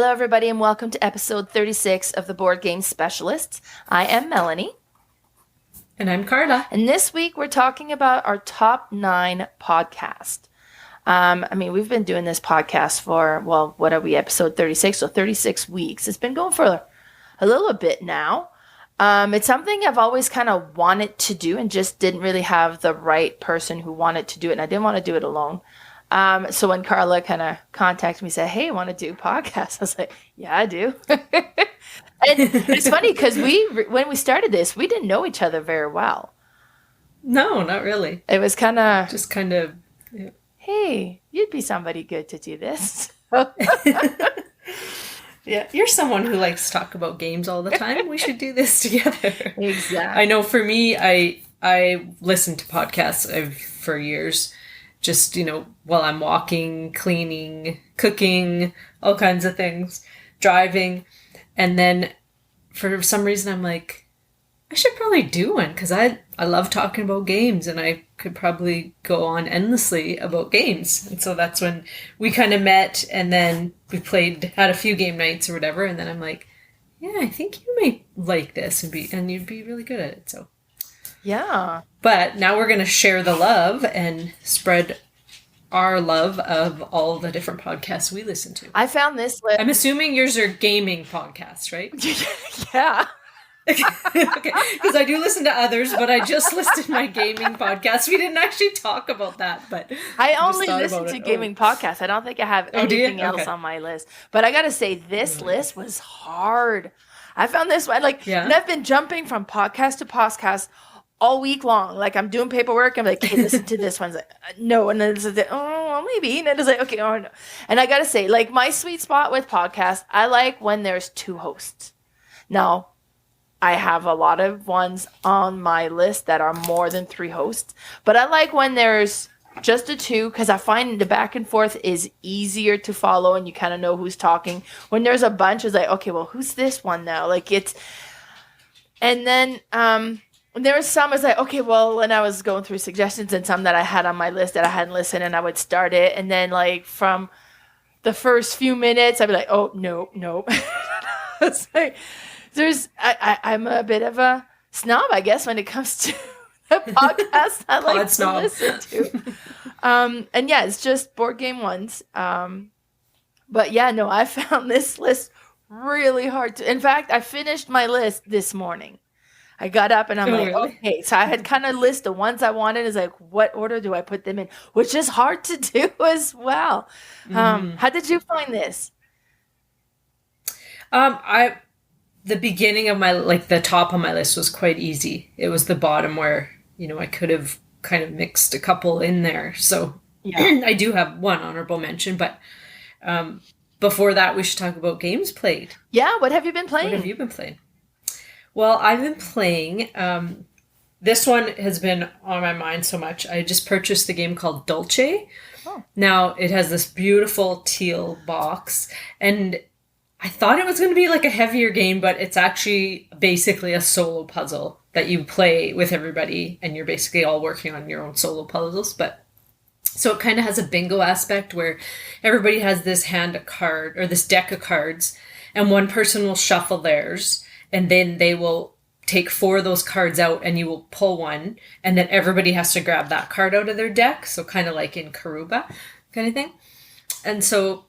Hello, everybody, and welcome to episode 36 of the Board Game Specialists. I am Melanie. And I'm Carla. And this week, we're talking about our top 9 podcast. We've been doing this podcast for, what are we, episode 36? So 36 weeks. It's been going for a little bit now. It's something I've always kind of wanted to do and just didn't really have the right person who wanted to do it. And I didn't want to do it alone. So when Carla kind of contacted me and said, hey, I want to do podcasts, I was like, yeah, I do. And it's funny because when we started this, we didn't know each other very well. No, not really. It was just kind of, yeah. Hey, you'd be somebody good to do this. Yeah, you're someone who likes to talk about games all the time. We should do this together. Exactly. I know for me, I listened to podcasts for years. Just, while I'm walking, cleaning, cooking, all kinds of things, driving. And then for some reason, I'm like, I should probably do one because I love talking about games and I could probably go on endlessly about games. And so that's when we kind of met and then we had a few game nights or whatever. And then I'm like, yeah, I think you might like this and you'd be really good at it. So yeah. But now we're going to share the love and spread our love of all the different podcasts we listen to. I found this list. I'm assuming yours are gaming podcasts, right? Yeah. Okay, because I do listen to others, but I just listed my gaming podcast. We didn't actually talk about that, but I only listen to gaming podcasts. I don't think I have anything else on my list. But I gotta say, this list was hard. I found this one, and I've been jumping from podcast to podcast all week long. Like, I'm doing paperwork. I'm like, hey, listen to this one. It's like, no. And then it's like, oh, maybe. And it's like, okay, oh, no. And I got to say, my sweet spot with podcasts, I like when there's 2 hosts. Now, I have a lot of ones on my list that are more than 3 hosts. But I like when there's just a 2 because I find the back and forth is easier to follow and you kind of know who's talking. When there's a bunch, it's like, okay, well, who's this one now? And then, there was some, I was like, okay, well, and I was going through suggestions and some that I had on my list that I hadn't listened and I would start it. And then from the first few minutes, I'd be like, oh, no. It's like, I'm a bit of a snob, I guess, when it comes to the podcast I like to listen to. And yeah, it's just board game ones. But yeah, no, I found this list really hard to, in fact, I finished my list this morning. I got up and I'm like, really? Okay. So I had kind of list the ones I wanted. Is like, what order do I put them in? Which is hard to do as well. How did you find this? The beginning of the top of my list was quite easy. It was the bottom where, I could have kind of mixed a couple in there. So yeah. I do have one honorable mention, but before that, we should talk about games played. Yeah. What have you been playing? What have you been playing? Well, I've been playing, this one has been on my mind so much. I just purchased the game called Dulce. Oh. Now, it has this beautiful teal box, and I thought it was going to be a heavier game, but it's actually basically a solo puzzle that you play with everybody, and you're basically all working on your own solo puzzles. But so it kind of has a bingo aspect where everybody has this deck of cards, and one person will shuffle theirs. And then they will take 4 of those cards out and you will pull one. And then everybody has to grab that card out of their deck. So kind of like in Karuba kind of thing. And so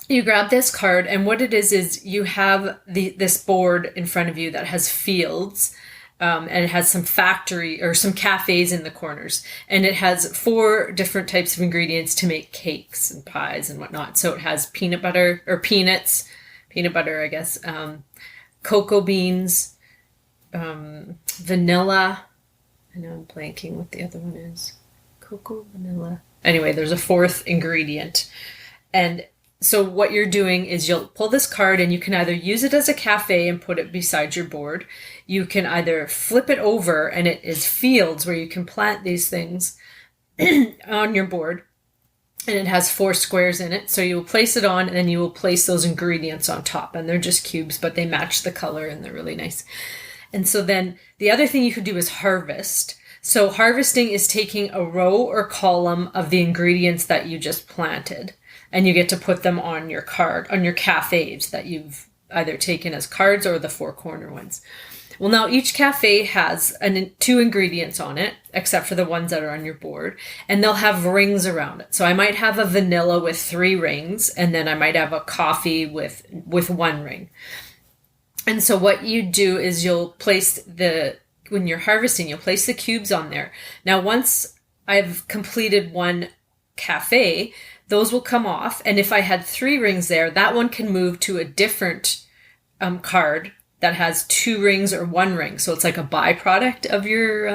you grab this card. And what it is you have this board in front of you that has fields. And it has some factory or some cafes in the corners. And it has 4 different types of ingredients to make cakes and pies and whatnot. So it has peanut butter, I guess, cocoa beans, vanilla. I know I'm blanking what the other one is. Cocoa, vanilla. Anyway, there's a 4th ingredient. And so what you're doing is you'll pull this card and you can either use it as a cafe and put it beside your board. You can either flip it over and it is fields where you can plant these things on your board. And it has 4 squares in it. So you will place it on and then you will place those ingredients on top. And they're just cubes, but they match the color and they're really nice. And so then the other thing you could do is harvest. So harvesting is taking a row or column of the ingredients that you just planted, and you get to put them on your card, on your cafes that you've either taken as cards or the 4 corner ones. Well, now each cafe has 2 ingredients on it, except for the ones that are on your board, and they'll have rings around it. So I might have a vanilla with 3 rings, and then I might have a coffee with 1 ring. And so what you do is you'll place when you're harvesting, you'll place the cubes on there. Now, once I've completed 1 cafe, those will come off. And if I had 3 rings there, that one can move to a different card that has 2 rings or 1 ring. So it's like a byproduct of your,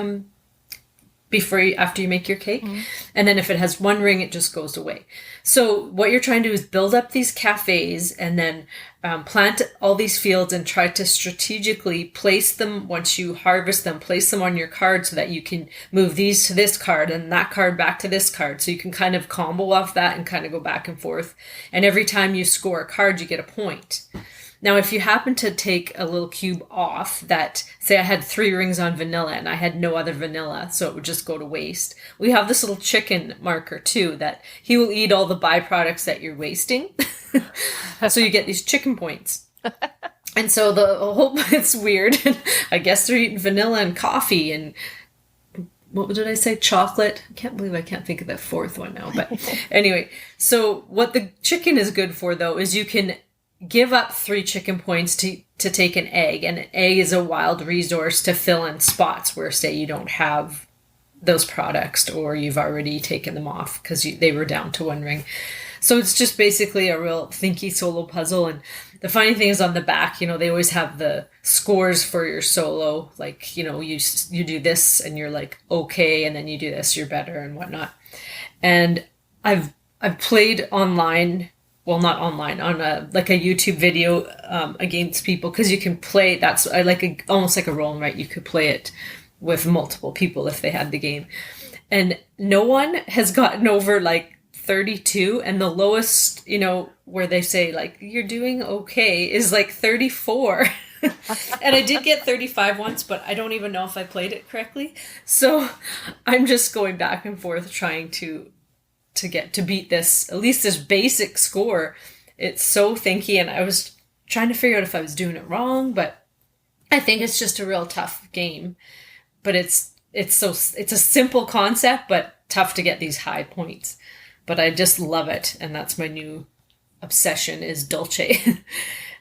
after you make your cake. Mm-hmm. And then if it has 1 ring, it just goes away. So what you're trying to do is build up these cafes and then plant all these fields and try to strategically place them. Once you harvest them, place them on your card so that you can move these to this card and that card back to this card. So you can kind of combo off that and kind of go back and forth. And every time you score a card, you get a point. Now, if you happen to take a little cube off that, say I had 3 rings on vanilla and I had no other vanilla, so it would just go to waste. We have this little chicken marker too, that he will eat all the byproducts that you're wasting. So you get these chicken points. And so the whole, it's weird. I guess they're eating vanilla and coffee and what did I say? Chocolate. I can't believe I can't think of that 4th one now. But anyway, so what the chicken is good for though, is you can give up 3 chicken points to take an egg. And an egg is a wild resource to fill in spots where, say, you don't have those products or you've already taken them off because they were down to 1 ring. So it's just basically a real thinky solo puzzle. And the funny thing is on the back, they always have the scores for your solo. Like, you do this and you're like, okay. And then you do this, you're better and whatnot. And I've played online. Well, not online, on a YouTube video against people, because you can play. That's almost like a roll and write. You could play it with multiple people if they had the game, and no one has gotten over 32, and the lowest, where they say you're doing okay, is 34. And I did get 35 once, but I don't even know if I played it correctly. So I'm just going back and forth trying to beat this, at least this basic score. It's so thinky, and I was trying to figure out if I was doing it wrong, but I think it's just a real tough game. But it's a simple concept, but tough to get these high points. But I just love it, and that's my new obsession is Dulce.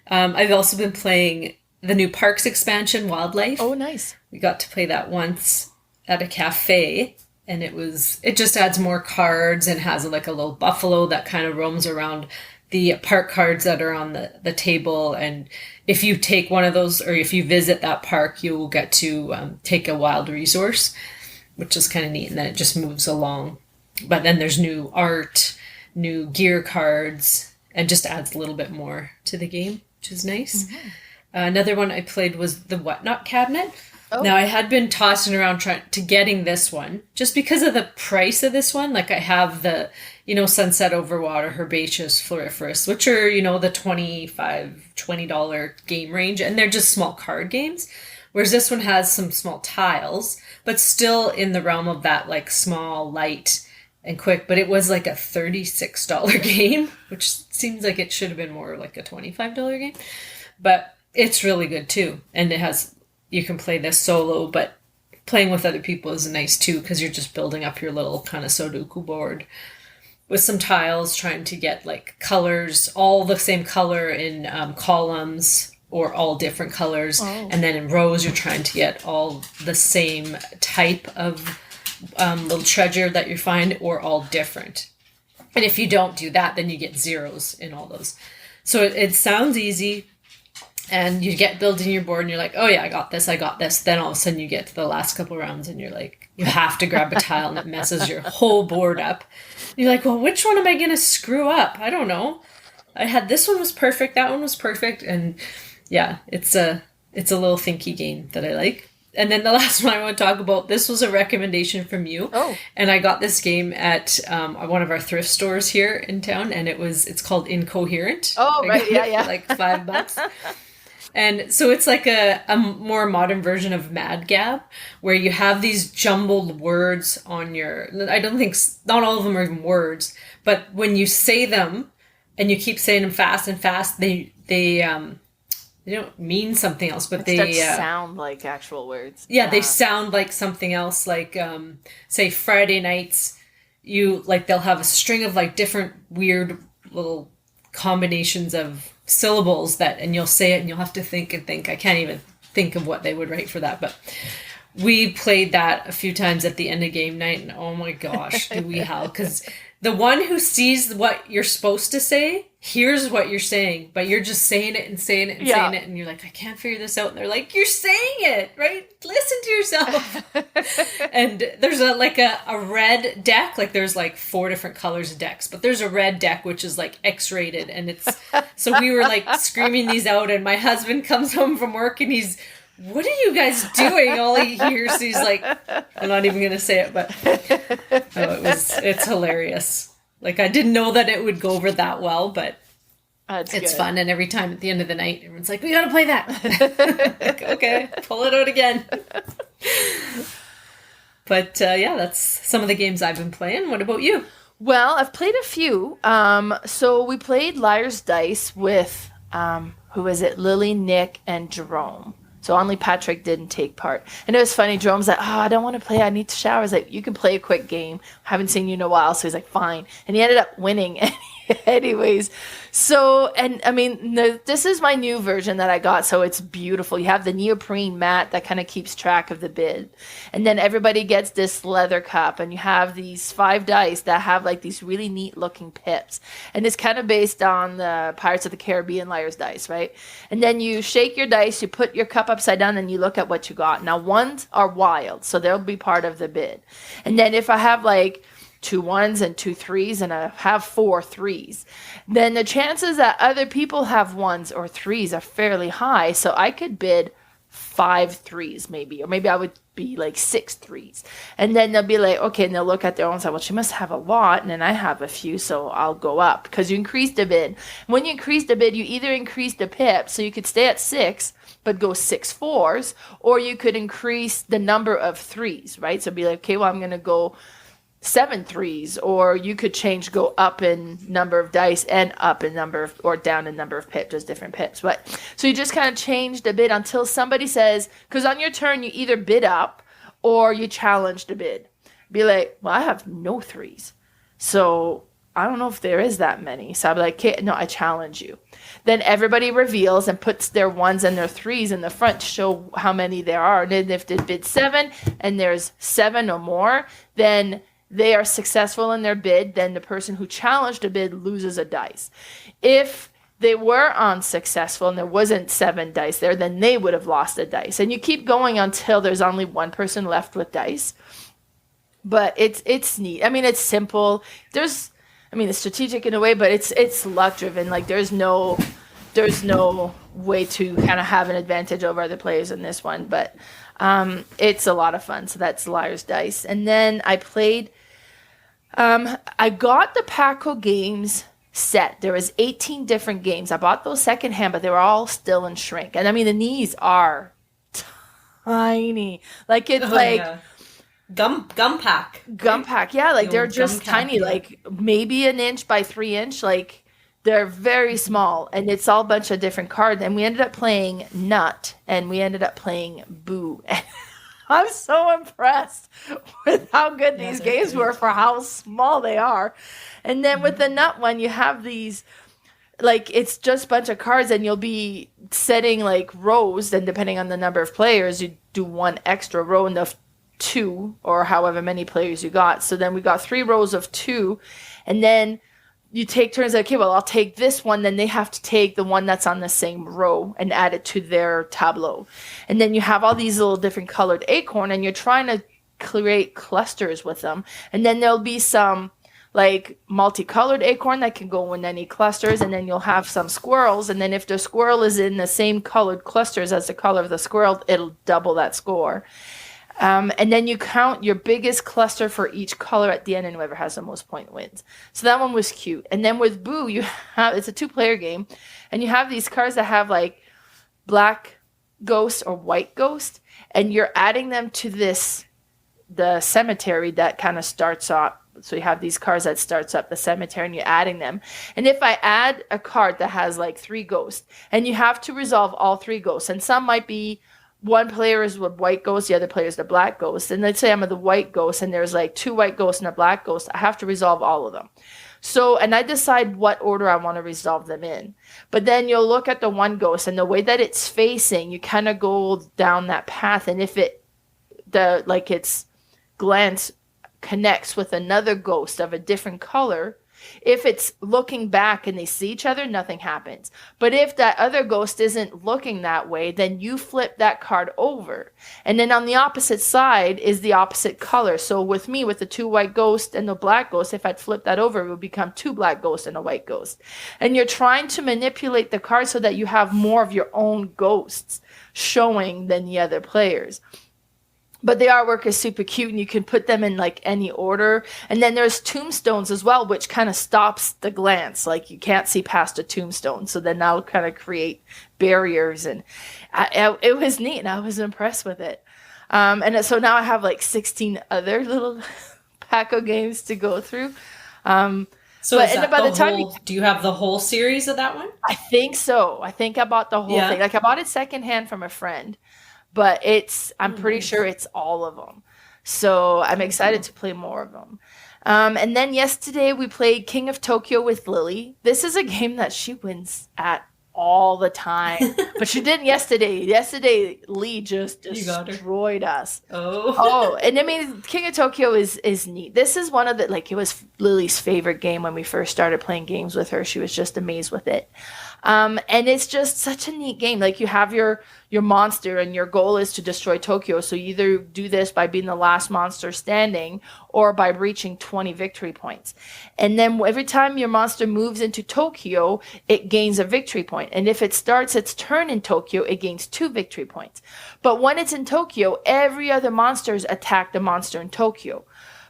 I've also been playing the new Parks expansion, Wildlife. Oh, nice. We got to play that once at a cafe. And it just adds more cards and has a little buffalo that kind of roams around the park cards that are on the table. And if you take one of those, or if you visit that park, you will get to take a wild resource, which is kind of neat. And then it just moves along. But then there's new art, new gear cards, and just adds a little bit more to the game, which is nice. Mm-hmm. Another one I played was the Whatnot cabinet. Oh. Now, I had been tossing around trying to getting this one just because of the price of this one. I have the, Sunset Overwater, Herbaceous, Floriferous, which are, the $20 game range. And they're just small card games. Whereas this one has some small tiles, but still in the realm of that, small, light, and quick. But it was a $36 game, which seems like it should have been more like a $25 game. But it's really good, too. And you can play this solo, but playing with other people is nice too, because you're just building up your little kind of Sudoku board with some tiles, trying to get colors, all the same color in columns or all different colors. Oh. And then in rows, you're trying to get all the same type of little treasure that you find or all different. And if you don't do that, then you get zeros in all those. So it sounds easy. And you get building your board and you're like, oh yeah, I got this. Then all of a sudden you get to the last couple rounds and you're like, you have to grab a tile and it messes your whole board up. You're like, well, which one am I going to screw up? I don't know. I had this one was perfect. That one was perfect. And yeah, it's a little thinky game that I like. And then the last one I want to talk about, this was a recommendation from you. Oh. And I got this game at one of our thrift stores here in town, and it's called Incoherent. Oh, right. Yeah. For $5. And so it's like a more modern version of Mad Gab, where you have these jumbled words on your... I don't think... Not all of them are even words, but when you say them, and you keep saying them fast and fast, they don't mean something else, but they sound like actual words. Yeah, they sound like something else. Like, say Friday nights, they'll have a string of like different weird little combinations of syllables and you'll say it and you'll have to think and think. I can't even think of what they would write for that, but we played that a few times at the end of game night, and oh my gosh, do we howl, because the one who sees what you're supposed to say hears what you're saying, but you're just saying it and saying it and saying it, and you're like, I can't figure this out. And they're like, you're saying it, right? Listen to yourself. And there's a red deck. Like there's like 4 different colors of decks, but there's a red deck which is like X-rated, and it's so we were like screaming these out, and my husband comes home from work and he's, what are you guys doing? All he hears, he's like, I'm not even gonna say it, but it's hilarious. Like, I didn't know that it would go over that well, but it's good. Fun. And every time at the end of the night, everyone's like, we gotta play that. Like, okay, pull it out again. But that's some of the games I've been playing. What about you? Well, I've played a few. So we played Liar's Dice with, who was it? Lily, Nick, and Jerome. So only Patrick didn't take part. And it was funny. Jerome's like, I don't want to play. I need to shower. I was like, you can play a quick game. Haven't seen you in a while. So he's like, fine. And he ended up winning anyways. So, and I mean, this is my new version that I got. So it's beautiful. You have the neoprene mat that kind of keeps track of the bid. And then everybody gets this leather cup. And you have these 5 dice that have like these really neat looking pips. And it's kind of based on the Pirates of the Caribbean Liar's Dice, right? And then you shake your dice, you put your cup upside down, and you look at what you got. Now, ones are wild, so they'll be part of the bid. And then if I have like 2 1s and 2 3s, and I have 4 3s, then the chances that other people have 1s or 3s are fairly high. So I could bid 5 3s maybe, or maybe I would be like 6 3s. And then they'll be like, okay, and they'll look at their own side. Well, she must have a lot, and then I have a few, so I'll go up, because you increased the bid. When you increase the bid, you either increase the pip, so you could stay at 6, but go 6 4s, or you could increase the number of 3s, right? So be like, okay, well, I'm going to go 7 3s, or you could go up in number of dice and up in number of, or down in number of pips, just different pips. But so you just kind of change the bid until somebody says, because on your turn you either bid up or you challenge the bid. Be like, well, I have no 3s, so I don't know if there is that many. So I'll be like, okay, no, I challenge you. Then everybody reveals and puts their 1s and their 3s in the front to show how many there are. And then if they bid 7 and there's 7 or more, then they are successful in their bid. Then the person who challenged a bid loses a dice. If they were unsuccessful and there wasn't 7 dice there, then they would have lost a dice. And you keep going until there's only one person left with dice. But it's neat. I mean, it's simple. It's strategic in a way, but it's luck driven. Like there's no way to kind of have an advantage over other players in this one. But it's a lot of fun. So that's Liar's Dice. And then I played. I got the Paco Games set. There was 18 different games. I bought those secondhand, but they were all still in shrink. And I mean, the knees are tiny. Like it's Gum pack. Gum pack, yeah. Like they're just tiny, like maybe an inch by 3 inch. Like they're very small, and it's all a bunch of different cards. And we ended up playing Nut, and we ended up playing Boo. I'm so impressed with how good these games were for how small they are. And then with the Nut one, you have these, like, it's just a bunch of cards, and you'll be setting like rows, and depending on the number of players, you do 1 extra row in the 2 or however many players you got. So then we got 3 rows of 2, and then you take turns. Like, okay, well, I'll take this one. Then they have to take the one that's on the same row and add it to their tableau. And then you have all these little different colored acorn, and you're trying to create clusters with them. And then there'll be some like multicolored acorn that can go in any clusters, and then you'll have some squirrels. And then if the squirrel is in the same colored clusters as the color of the squirrel, it'll double that score. And then you count your biggest cluster for each color at the end, and whoever has the most point wins. So that one was cute. And then with Boo, it's a 2-player game, and you have these cards that have like black ghost or white ghost, and you're adding them to the cemetery that kind of starts up. So you have these cards that starts up the cemetery and you're adding them. And if I add a card that has like 3 ghosts, and you have to resolve all 3 ghosts, and some might be one player is with white ghost, the other player is the black ghost. And let's say I'm the white ghost and there's like 2 white ghosts and a black ghost. I have to resolve all of them. So, and I decide what order I want to resolve them in. But then you'll look at the one ghost, and the way that it's facing, you kind of go down that path. And if its glance connects with another ghost of a different color, if it's looking back and they see each other, nothing happens. But if that other ghost isn't looking that way, then you flip that card over. And then on the opposite side is the opposite color. So with me, with the 2 white ghosts and the black ghost, if I'd flip that over, it would become 2 black ghosts and a white ghost. And you're trying to manipulate the card so that you have more of your own ghosts showing than the other players. But the artwork is super cute, and you can put them in like any order. And then there's tombstones as well, which kind of stops the glance. Like you can't see past a tombstone. So then that'll kind of create barriers. And it was neat, and I was impressed with it. So now I have like 16 other little pack of games to go through. Do you have the whole series of that one? I think so. I think I bought the whole thing. Like I bought it secondhand from a friend. But I'm pretty sure it's all of them. So I'm excited to play more of them. And then yesterday we played King of Tokyo with Lily. This is a game that she wins at all the time. But she didn't yesterday. Yesterday, Lee just destroyed us. Oh, and I mean, King of Tokyo is neat. This is one of the, like, it was Lily's favorite game when we first started playing games with her. She was just amazed with it. And it's just such a neat game. Like you have your monster, and your goal is to destroy Tokyo. So you either do this by being the last monster standing or by reaching 20 victory points. And then every time your monster moves into Tokyo, it gains a victory point. And if it starts its turn in Tokyo, it gains 2 victory points. But when it's in Tokyo, every other monsters attack the monster in Tokyo.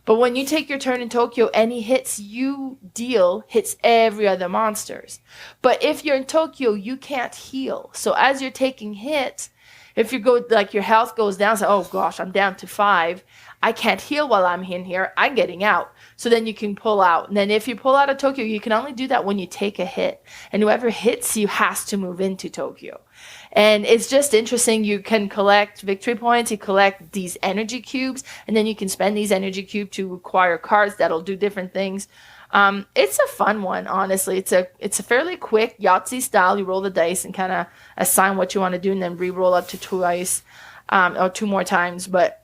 But when you take your turn in Tokyo, any hits you deal hits every other monsters. But if you're in Tokyo, you can't heal. So as you're taking hits, if you go, like your health goes down, so, oh gosh, I'm down to 5. I can't heal while I'm in here. I'm getting out. So then you can pull out. And then if you pull out of Tokyo, you can only do that when you take a hit. And whoever hits you has to move into Tokyo. And it's just interesting. You can collect victory points. You collect these energy cubes. And then you can spend these energy cubes to acquire cards that'll do different things. It's a fun one, honestly. It's a fairly quick Yahtzee style. You roll the dice and kind of assign what you want to do and then re-roll up to twice or 2 more times. But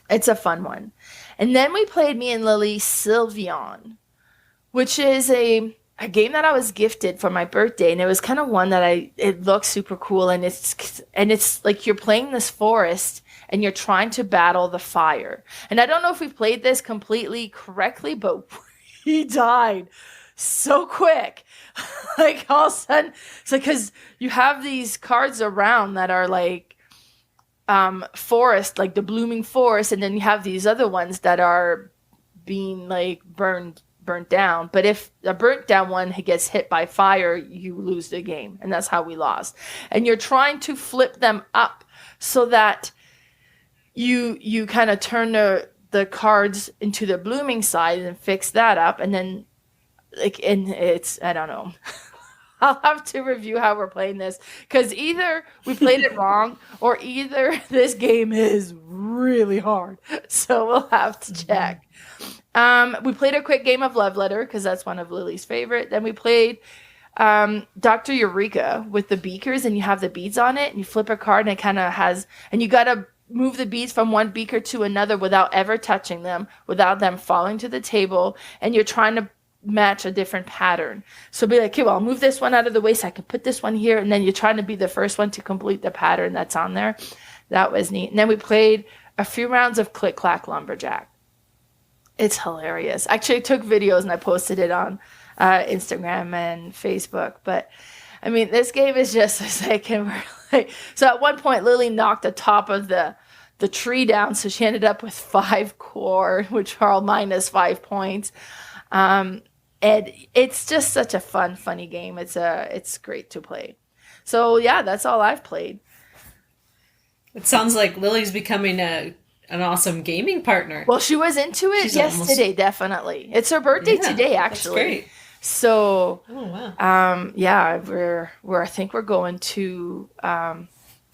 it's a fun one. And then we played, me and Lily, Sylvion, which is a game that I was gifted for my birthday. And it was kind of one that it looks super cool. And it's like you're playing this forest and you're trying to battle the fire. And I don't know if we've played this completely correctly, but he died so quick. Like all of a sudden, it's like, because you have these cards around that are like, forest, like the blooming forest, and then you have these other ones that are being like burnt down. But if a burnt down one gets hit by fire, you lose the game, and that's how we lost. And you're trying to flip them up so that you kind of turn the cards into the blooming side and fix that up, and then and it's, I don't know. I'll have to review how we're playing this, because either we played it wrong or either this game is really hard. So we'll have to check. We played a quick game of Love Letter, because that's one of Lily's favorite. Then we played Dr. Eureka with the beakers, and you have the beads on it, and you flip a card, and it kind of has, and you got to move the beads from one beaker to another without ever touching them, without them falling to the table, and you're trying to match a different pattern. So be like, okay, well, I'll move this one out of the way so I can put this one here, and then you're trying to be the first one to complete the pattern that's on there. That was neat. And then we played a few rounds of Clic, Clac, Lumberjack. It's hilarious. Actually, I took videos and I posted it on Instagram and Facebook. But I mean, this game is just a second. So at one point, Lily knocked the top of the tree down, so she ended up with 5 core, which are all minus 5 points. And it's just such a funny game. It's great to play. So yeah, that's all I've played. It sounds like Lily's becoming an awesome gaming partner. Well, she was into it yesterday, definitely. It's her birthday today, actually. That's great. So, I think we're going to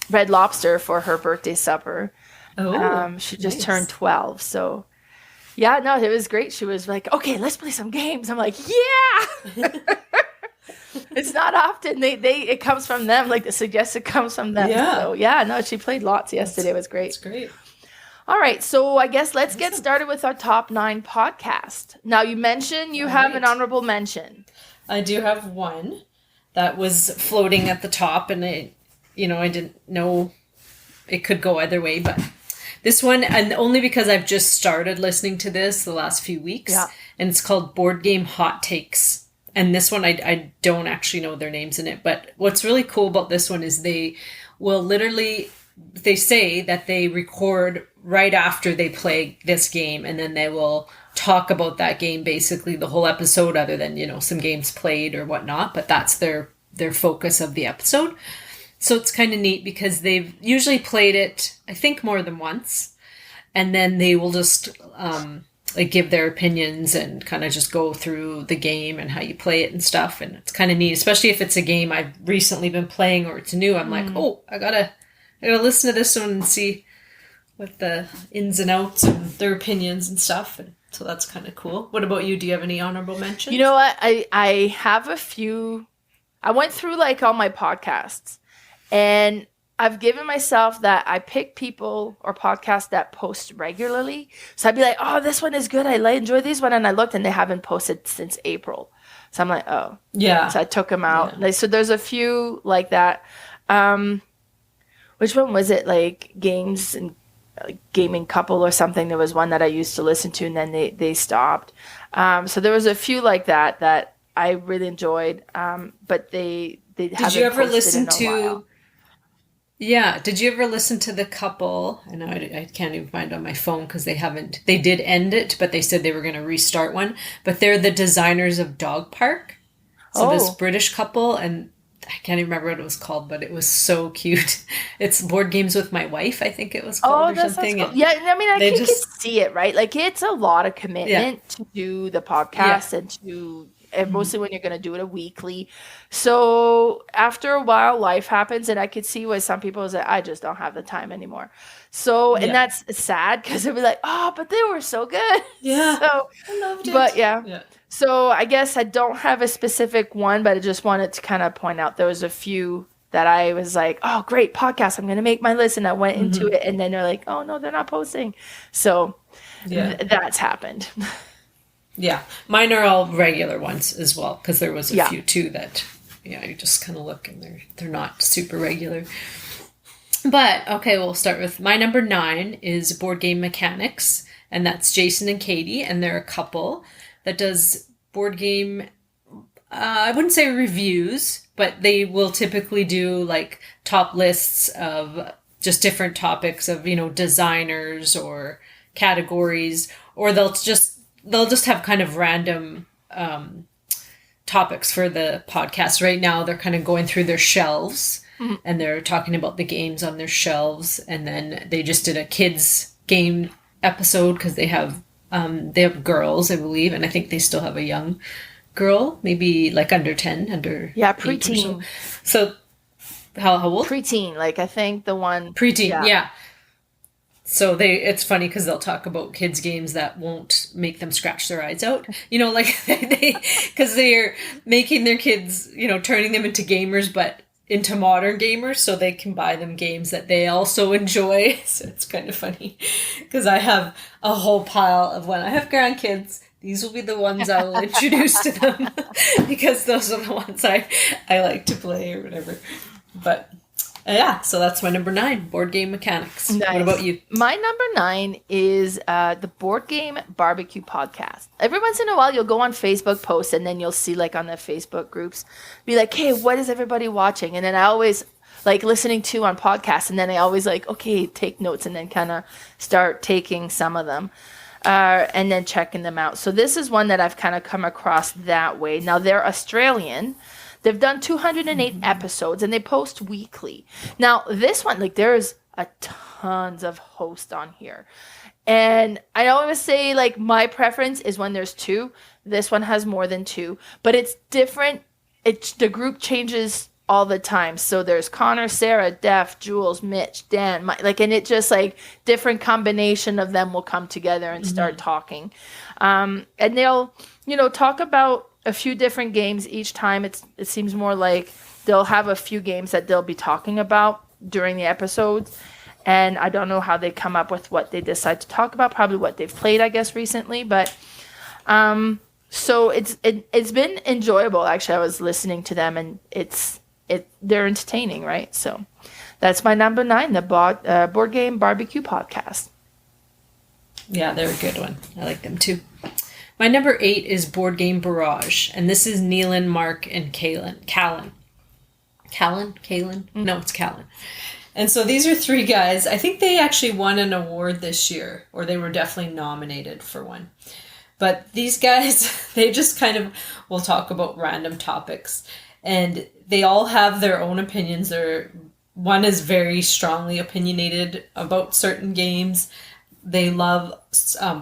Red Lobster for her birthday supper. Oh, she just turned 12, so yeah, no, it was great. She was like, "Okay, let's play some games." I'm like, "Yeah." It's not often it comes from them. Like the suggestion comes from them. Yeah. So yeah, no, she played lots yesterday. It was great. It's great. All right, so I guess let's get started with our top 9 podcast. Now you mentioned you have an honorable mention. I do have one that was floating at the top, and I didn't know it could go either way, but this one, and only because I've just started listening to this the last few weeks, and it's called Boardgame Hottakes. And this one, I don't actually know their names in it, but what's really cool about this one is they say that they record right after they play this game, and then they will talk about that game basically the whole episode, other than, some games played or whatnot, but that's their focus of the episode. So it's kind of neat because they've usually played it, I think, more than once, and then they will just give their opinions and kind of just go through the game and how you play it and stuff. And it's kind of neat, especially if it's a game I've recently been playing or it's new. I'm like, I gotta listen to this one and see what the ins and outs and their opinions and stuff. And so that's kind of cool. What about you? Do you have any honorable mentions? You know what? I have a few. I went through all my podcasts, and I've given myself that I pick people or podcasts that post regularly. So I'd be like, oh, this one is good. I enjoy this one. And I looked and they haven't posted since April. So I'm like, oh. Yeah. So I took them out. Yeah. So there's a few like that. Which one was it? Games and Gaming Couple or something. There was one that I used to listen to and then they stopped. So there was a few like that I really enjoyed. But they haven't posted in a while. Did you ever listen to... Yeah. Did you ever listen to the couple? I know I can't even find it on my phone because they did end it, but they said they were going to restart one. But they're the designers of Dog Park. So this British couple, and I can't even remember what it was called, but it was so cute. It's Board Games with My Wife, I think it was called, or something. Cool. Yeah, I mean, I can see it, right? It's a lot of commitment to do the podcast and to... And mostly when you're going to do it weekly. So after a while, life happens, and I could see why some people say, I just don't have the time anymore. So, and that's sad because they'll be like, oh, but they were so good. Yeah. So, I loved it. But yeah. So I guess I don't have a specific one, but I just wanted to kind of point out there was a few that I was like, oh, great podcast. I'm going to make my list. And I went into it, and then they're like, oh, no, they're not posting. So that's happened. Yeah, mine are all regular ones as well, because there was a few too that, you just kind of look and they're not super regular. But, okay, we'll start with my number 9 is Board Game Mechanics, and that's Jason and Katie, and they're a couple that does board game, I wouldn't say reviews, but they will typically do top lists of just different topics of, designers or categories, or they'll just have kind of random topics for the podcast. Right now, they're kind of going through their shelves, and they're talking about the games on their shelves. And then they just did a kids game episode because they have girls, I believe, and I think they still have a young girl, maybe under 10, preteen. So how old? Preteen, I think the one preteen, yeah. So it's funny because they'll talk about kids' games that won't make them scratch their eyes out. Because they're making their kids, turning them into gamers, but into modern gamers, so they can buy them games that they also enjoy. So it's kind of funny because I have a whole pile of when I have grandkids. These will be the ones I will introduce to them because those are the ones I like to play or whatever. But... so that's my number 9, Board Game Mechanics. Nice. What about you? My number 9 is the Board Game BBQ podcast. Every once in a while, you'll go on Facebook posts, and then you'll see, on the Facebook groups, be like, hey, what is everybody watching? And then I always listening to on podcasts, and then I always okay, take notes, and then kind of start taking some of them. And then checking them out. So this is one that I've kind of come across that way. Now, they're Australian. They've done 208 episodes, and they post weekly. Now, this one, like, there's a tons of hosts on here. And I always say, like, my preference is when there's 2. This one has more than 2. But it's different. The group changes all the time. So there's Connor, Sarah, Def, Jules, Mitch, Dan, and it just, like, different combination of them will come together and start talking. And they'll, talk about a few different games each time. It seems more like they'll have a few games that they'll be talking about during the episodes. And I don't know how they come up with what they decide to talk about, probably what they've played, I guess, recently. But so it's been enjoyable. Actually, I was listening to them, and they're entertaining, right? So that's my number 9, the Board Game BBQ podcast. Yeah, they're a good one. I like them too. My number 8 is Boardgame Barrage, and this is Neelan, Mark, and Callan. Callan? No, it's Callan. And so these are 3 guys. I think they actually won an award this year, or they were definitely nominated for one. But these guys, they just kind of will talk about random topics. And they all have their own opinions. One is very strongly opinionated about certain games. They love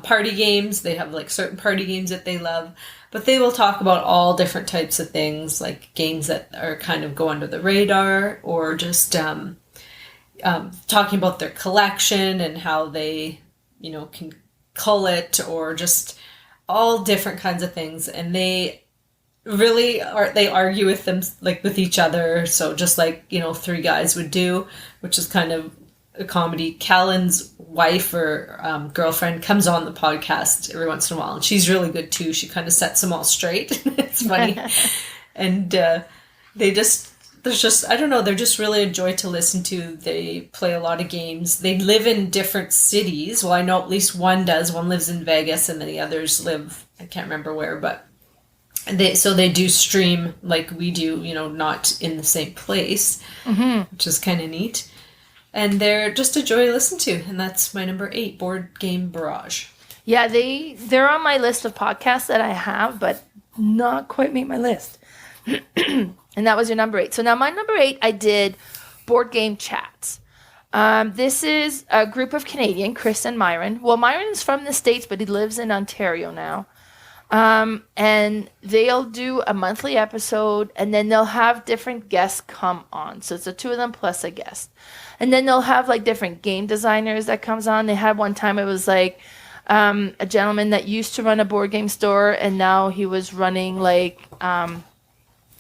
party games. They have, like, certain party games that they love. But they will talk about all different types of things, like games that are kind of go under the radar, or just talking about their collection and how they, can cull it, or just all different kinds of things. And they really they argue with them, like, with each other. So just like, 3 guys would do, which is kind of a comedy. Callan's wife or girlfriend comes on the podcast every once in a while, and she's really good too. She kind of sets them all straight. It's funny. And I don't know, they're just really a joy to listen to. They play a lot of games. They live in different cities. Well, I know at least one does. One lives in Vegas, and then the others live, I can't remember where, but they do stream like we do, not in the same place, which is kind of neat. And they're just a joy to listen to. And that's my number 8, Board Game Barrage. Yeah, they're on my list of podcasts that I have, but not quite made my list. And that was your number 8. So now my number 8, I did Board Game Chats. This is a group of Canadian, Chris and Myron. Well, Myron's from the States, but he lives in Ontario now. And they'll do a monthly episode, and then they'll have different guests come on. So it's the 2 of them plus a guest. And then they'll have, like, different game designers that comes on. They had one time, it was like a gentleman that used to run a board game store, and now he was running, like,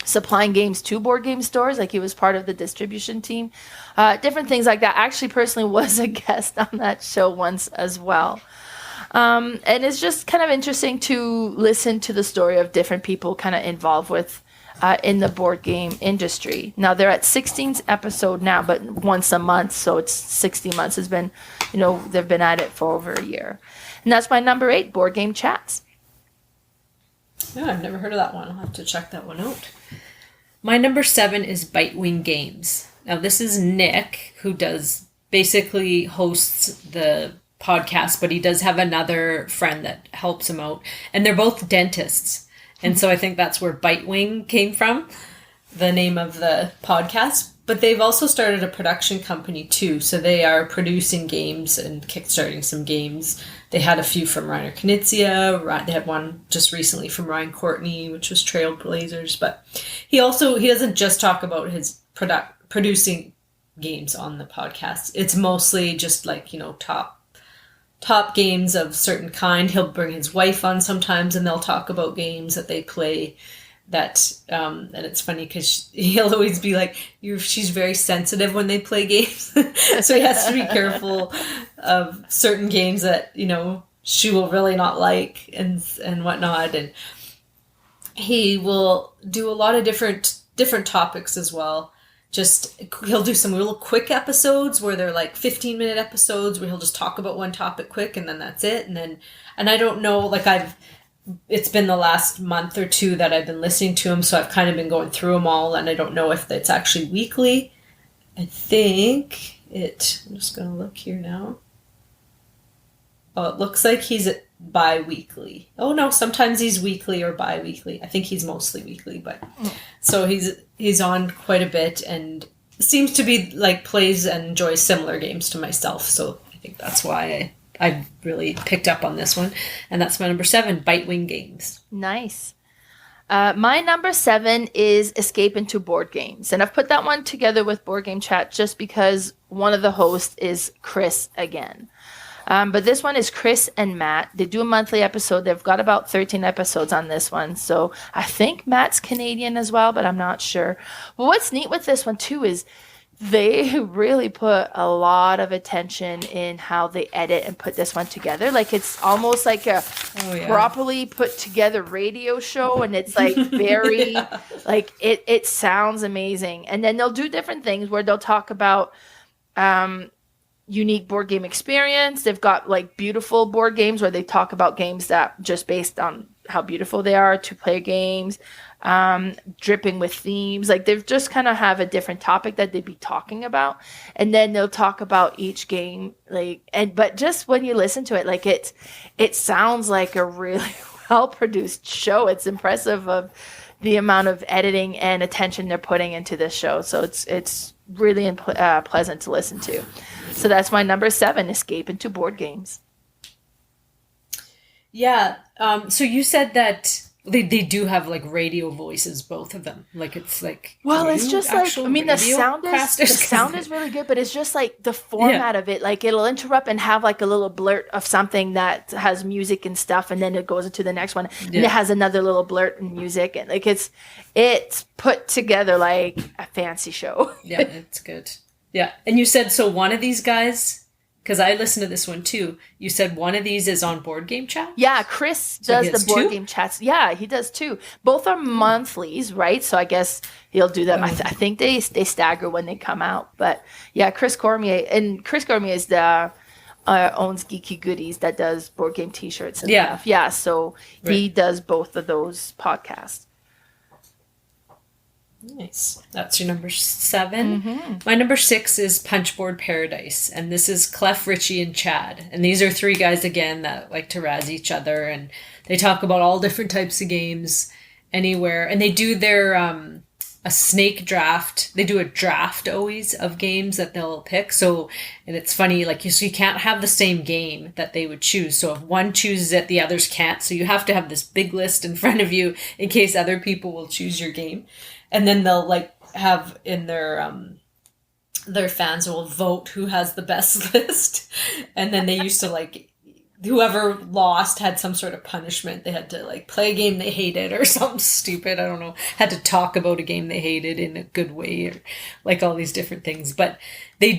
supplying games to board game stores. Like, he was part of the distribution team. Different things like that. I actually personally was a guest on that show once as well. And it's just kind of interesting to listen to the story of different people kind of involved with in the board game industry. Now, they're at 16th episode now, but once a month, so it's 60 months. Has been, they've been at it for over a year. And that's my number 8, Board Game Chats. Yeah, I've never heard of that one. I'll have to check that one out. My number 7 is Bitewing Games. Now, this is Nick, who basically hosts the podcast, but he does have another friend that helps him out. And they're both dentists. And so I think that's where Bitewing came from, the name of the podcast. But they've also started a production company too. So they are producing games and kickstarting some games. They had a few from Reiner Knizia. They had one just recently from Ryan Courtney, which was Trailblazers. But he doesn't just talk about his producing games on the podcast. It's mostly just like, top games of certain kind. He'll bring his wife on sometimes, and they'll talk about games that they play. And it's funny because he'll always be like, she's very sensitive when they play games. So he has to be careful of certain games that, she will really not like and whatnot. And he will do a lot of different topics as well. He'll do some little quick episodes where they're like 15-minute episodes where he'll just talk about one topic quick, and then that's it. And I don't know, like, it's been the last month or 2 that I've been listening to him, so I've kind of been going through them all, and I don't know if it's actually weekly. I think I'm just going to look here now. Oh, it looks like he's bi-weekly. Oh no, sometimes he's weekly or bi-weekly. I think he's mostly weekly, but so he's on quite a bit and seems to be like plays and enjoys similar games to myself. So I think that's why I really picked up on this one. And that's my number 7, Bitewing Games. Nice. My number 7 is Escape into Board Games. And I've put that one together with Board Game Chat just because one of the hosts is Chris again. But this one is Chris and Matt. They do a monthly episode. They've got about 13 episodes on this one. So I think Matt's Canadian as well, but I'm not sure. But what's neat with this one too is they really put a lot of attention in how they edit and put this one together. Like it's almost like a properly put together radio show, and it's like very like it sounds amazing. And then they'll do different things where they'll talk about unique board game experience. They've got like beautiful board games where they talk about games that just based on how beautiful they are, 2-player games, dripping with themes. Like they've just kind of have a different topic that they'd be talking about. And then they'll talk about each game, but just when you listen to it, like it sounds like a really well-produced show. It's impressive of the amount of editing and attention they're putting into this show. So it's really pleasant to listen to. So that's my number 7, Escape into Board Games. Yeah. So you said that they do have like radio voices, both of them. Like it's like it's just like the sound is really good, but it's just like the format of it. Like it'll interrupt and have like a little blurt of something that has music and stuff, and then it goes into the next one, and it has another little blurt and music, and like it's put together like a fancy show. Yeah, it's good. Yeah, and you said so one of these guys, because I listened to this one too. You said one of these is on Board Game Chat? Yeah, Chris does the Board Game Chats. Yeah, he does too. Both are monthlies, right? So I guess he'll do them. I think they stagger when they come out. But yeah, Chris Cormier is the owns Geeky Goodies that does board game T-shirts and stuff. Yeah, so he does both of those podcasts. Nice. That's your number 7. Mm-hmm. My number 6 is Punchboard Paradise, and this is Clef, Richie, and Chad. And these are 3 guys again that like to razz each other, and they talk about all different types of games anywhere. And they do their a snake draft. They do a draft always of games that they'll pick. So, and it's funny, like you can't have the same game that they would choose. So if one chooses it, the others can't. So you have to have this big list in front of you in case other people will choose your game. And then they'll like have in their fans will vote who has the best list. And then they used to like, whoever lost had some sort of punishment. They had to like play a game they hated or something stupid. I don't know. Had to talk about a game they hated in a good way or like all these different things. But they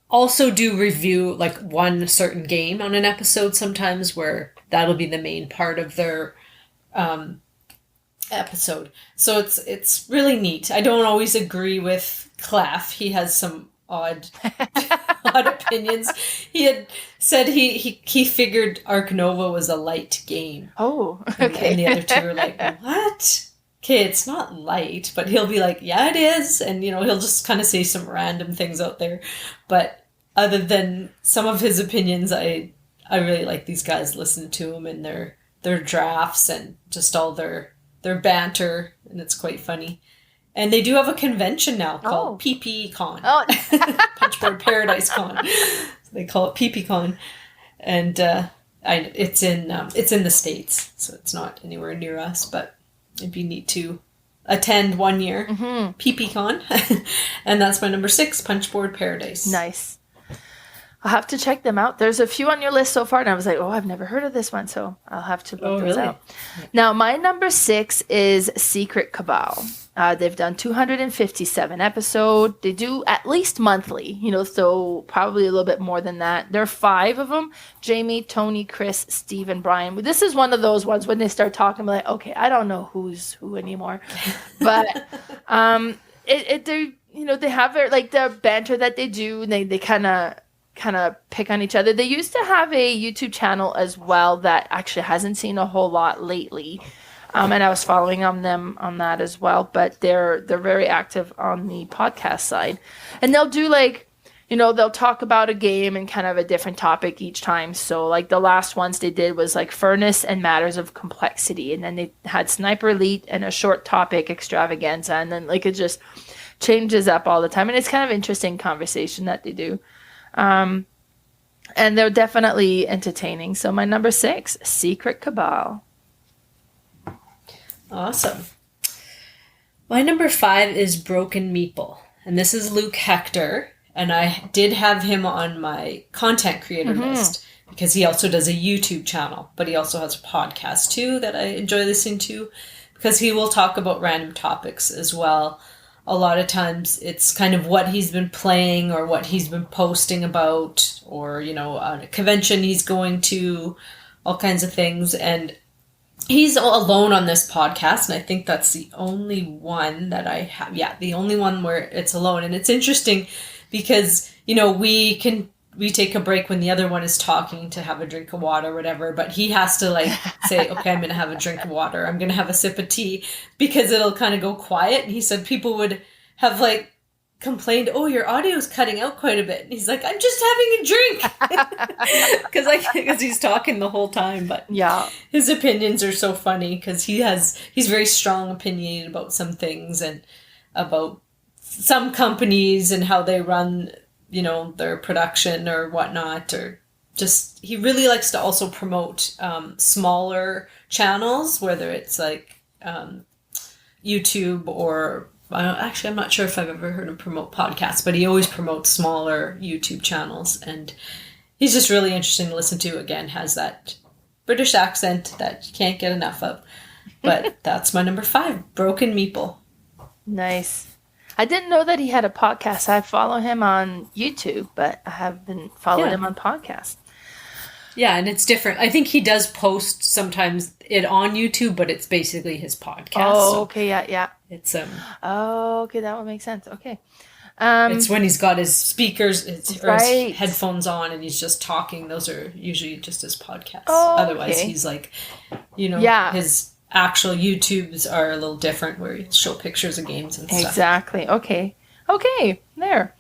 also do review like one certain game on an episode sometimes where that'll be the main part of their episode. So it's really neat. I don't always agree with Clac. He has some odd opinions. He had said he figured Ark Nova was a light game. Oh, okay. And the other 2 were like, what? Okay, it's not light, but he'll be like, yeah, it is. And, he'll just kind of say some random things out there. But other than some of his opinions, I really like these guys, listen to them and their drafts and just all their banter, and it's quite funny. And they do have a convention now called PP Con. Oh. Punchboard Paradise Con. So they call it PP Con. And it's in the States, so it's not anywhere near us, but it'd be neat to attend one year. Mm-hmm. PP Con. And that's my number 6, Punchboard Paradise. Nice. I'll have to check them out. There's a few on your list so far, and I was like, I've never heard of this one, so I'll have to look those out. Now, my number 6 is Secret Cabal. They've done 257 episodes. They do at least monthly, so probably a little bit more than that. There are 5 of them: Jamie, Tony, Chris, Steve, and Brian. This is one of those ones when they start talking, I'm like, okay, I don't know who's who anymore. But they have their banter that they do, and they kind of pick on each other. They used to have a YouTube channel as well that actually hasn't seen a whole lot lately. And I was following them on that as well, but they're very active on the podcast side. And they'll do they'll talk about a game and kind of a different topic each time. So like the last ones they did was like Furnace and Matters of Complexity. And then they had Sniper Elite and a short topic extravaganza. And then like it just changes up all the time. And it's kind of interesting conversation that they do. And they're definitely entertaining. So my number 6, Secret Cabal. Awesome. My number 5 is Broken Meeple. And this is Luke Hector. And I did have him on my content creator list because he also does a YouTube channel, but he also has a podcast too that I enjoy listening to because he will talk about random topics as well. A lot of times it's kind of what he's been playing or what he's been posting about or, on a convention he's going to, all kinds of things. And he's alone on this podcast, and I think that's the only one that I have. Yeah, the only one where it's alone. And it's interesting because, we take a break when the other one is talking to have a drink of water or whatever, but he has to like say, okay, I'm going to have a drink of water. I'm going to have a sip of tea because it'll kind of go quiet. And he said people would have like complained, oh, your audio is cutting out quite a bit. And he's like, I'm just having a drink because he's talking the whole time. But yeah, his opinions are so funny because he's very strong opinionated about some things and about some companies and how they run, their production or whatnot, or just, he really likes to also promote smaller channels, whether it's like YouTube or, actually, I'm not sure if I've ever heard him promote podcasts, but he always promotes smaller YouTube channels. And he's just really interesting to listen to. Again, has that British accent that you can't get enough of. But that's my number 5, Broken Meeple. Nice. I didn't know that he had a podcast. I follow him on YouTube, but I haven't followed him on podcast. Yeah, and it's different. I think he does post sometimes it on YouTube, but it's basically his podcast. Oh, okay, yeah. It's Oh, okay, that would make sense. Okay. It's when he's got his speakers, his headphones on, and he's just talking. Those are usually just his podcasts. Oh, otherwise, he's like, his actual YouTubes are a little different where you show pictures of games and stuff. Exactly. Okay, there.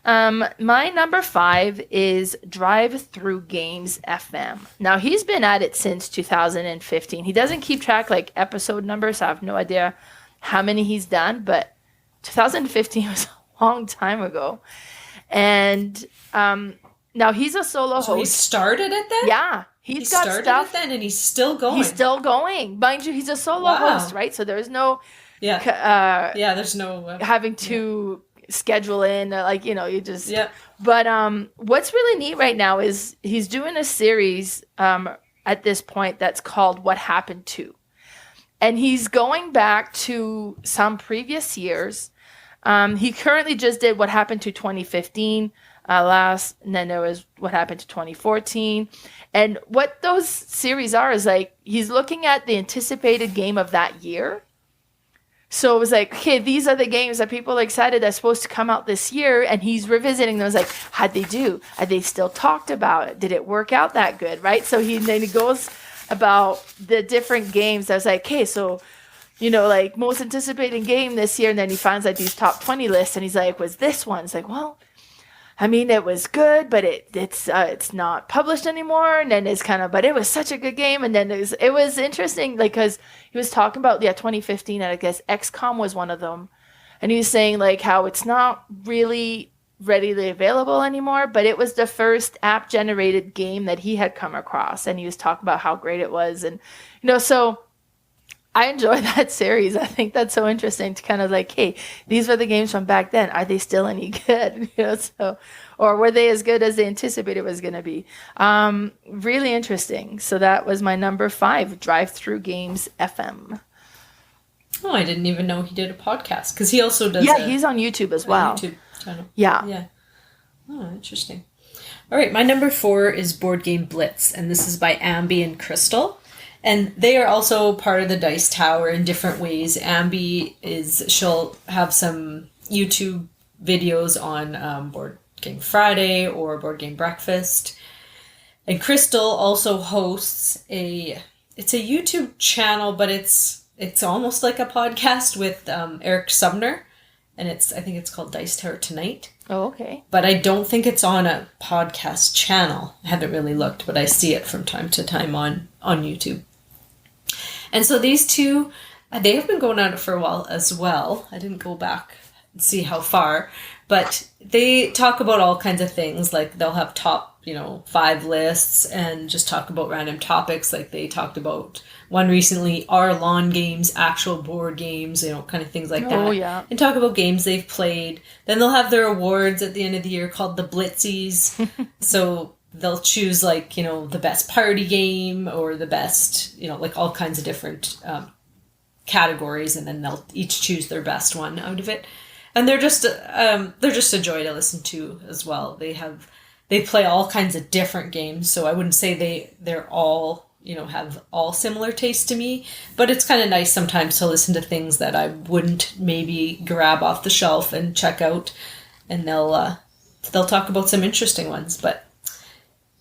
My number 5 is Thru Games FM. Now he's been at it since 2015. He doesn't keep track like episode numbers, so I have no idea how many he's done, but 2015 was a long time ago. And now he's a solo host. So he started it then? Yeah. He started stuff. It then, and he's still going. He's still going. Mind you, he's a solo host, right? So there's no... there's no... having to schedule in, you just... Yeah. But what's really neat right now is he's doing a series at this point that's called What Happened To. And he's going back to some previous years. He currently just did What Happened to 2015 and then there was What Happened to 2014. And what those series are is like, he's looking at the anticipated game of that year. So it was like, okay, these are the games that people are excited that's supposed to come out this year. And he's revisiting those, like, how'd they do? Are they still talked about it? Did it work out that good, right? So then he goes about the different games. I was like, okay, so, like, most anticipated game this year. And then he finds like these top 20 lists. And he's like, was this one? It's like, well, I mean, it was good, but it's not published anymore. And then it's kind of, but it was such a good game. And then it was interesting, like, because he was talking about 2015, and I guess XCOM was one of them. And he was saying like how it's not really readily available anymore, but it was the first app generated game that he had come across. And he was talking about how great it was. And, so I enjoy that series. I think that's so interesting to kind of like, hey, these were the games from back then. Are they still any good? Or were they as good as they anticipated it was going to be? Really interesting. So that was my number 5, Thru Games FM. Oh, I didn't even know he did a podcast because he also does. Yeah, he's on YouTube as well. YouTube channel. Yeah. Oh, interesting. All right, my number 4 is Boardgame Blitz, and this is by Ambi and Crystal. And they are also part of the Dice Tower in different ways. Ambi she'll have some YouTube videos on Board Game Friday or Board Game Breakfast. And Crystal also hosts it's a YouTube channel, but it's almost like a podcast with Eric Sumner. and I think it's called Dice Tower Tonight. Oh, okay. But I don't think it's on a podcast channel. I haven't really looked, but I see it from time to time on YouTube. And so these two, they have been going at it for a while as well. I didn't go back and see how far, but they talk about all kinds of things. Like they'll have top, 5 lists and just talk about random topics. Like they talked about one recently, our lawn games, actual board games, kind of things like that. Oh, yeah. And talk about games they've played. Then they'll have their awards at the end of the year called the Blitzies. So they'll choose the best party game or the best, all kinds of different categories, and then they'll each choose their best one out of it. And they're just a joy to listen to as well. They play all kinds of different games, so I wouldn't say they're all, have all similar tastes to me, but it's kind of nice sometimes to listen to things that I wouldn't maybe grab off the shelf and check out, and they'll talk about some interesting ones. But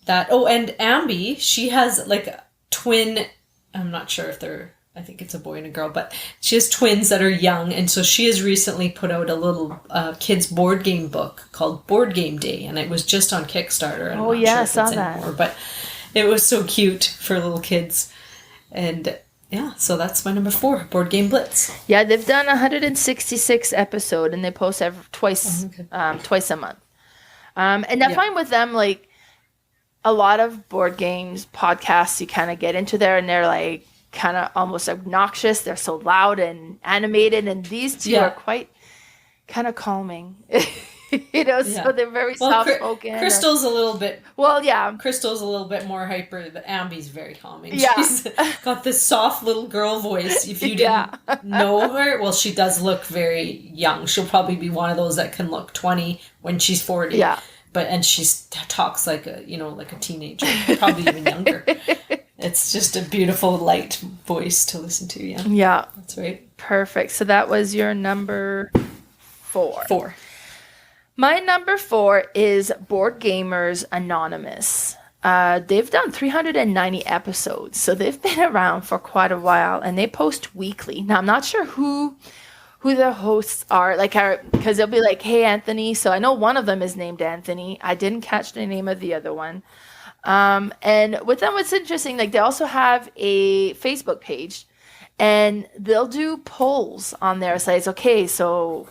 and Ambi, she has a twin, I'm not sure if I think it's a boy and a girl, but she has twins that are young, and so she has recently put out a little kids board game book called Boardgame Day, and it was just on Kickstarter. Oh yeah, I saw that. Anymore, but it was so cute for little kids, and yeah, so that's my number 4, Board Game Blitz. Yeah, they've done 166 episode, and they post twice a month. And I find with them a lot of board games podcasts, you kind of get into there, and they're kind of almost obnoxious. They're so loud and animated, and these two are quite kind of calming. So they're very soft-spoken. Crystal's a little bit... Well, yeah. Crystal's a little bit more hyper, but Ambi's very calming. Yeah. She's got this soft little girl voice. If you didn't know her, well, she does look very young. She'll probably be one of those that can look 20 when she's 40. Yeah. And she talks like a teenager, probably even younger. It's just a beautiful, light voice to listen to, yeah. Yeah. That's right. Perfect. So that was your number 4. 4. My number 4 is Board Gamers Anonymous. They've done 390 episodes, so they've been around for quite a while, and they post weekly. Now, I'm not sure who the hosts are, because they'll be like, hey, Anthony. So I know one of them is named Anthony. I didn't catch the name of the other one. And with them, what's interesting, they also have a Facebook page, and they'll do polls on their sites. Okay, so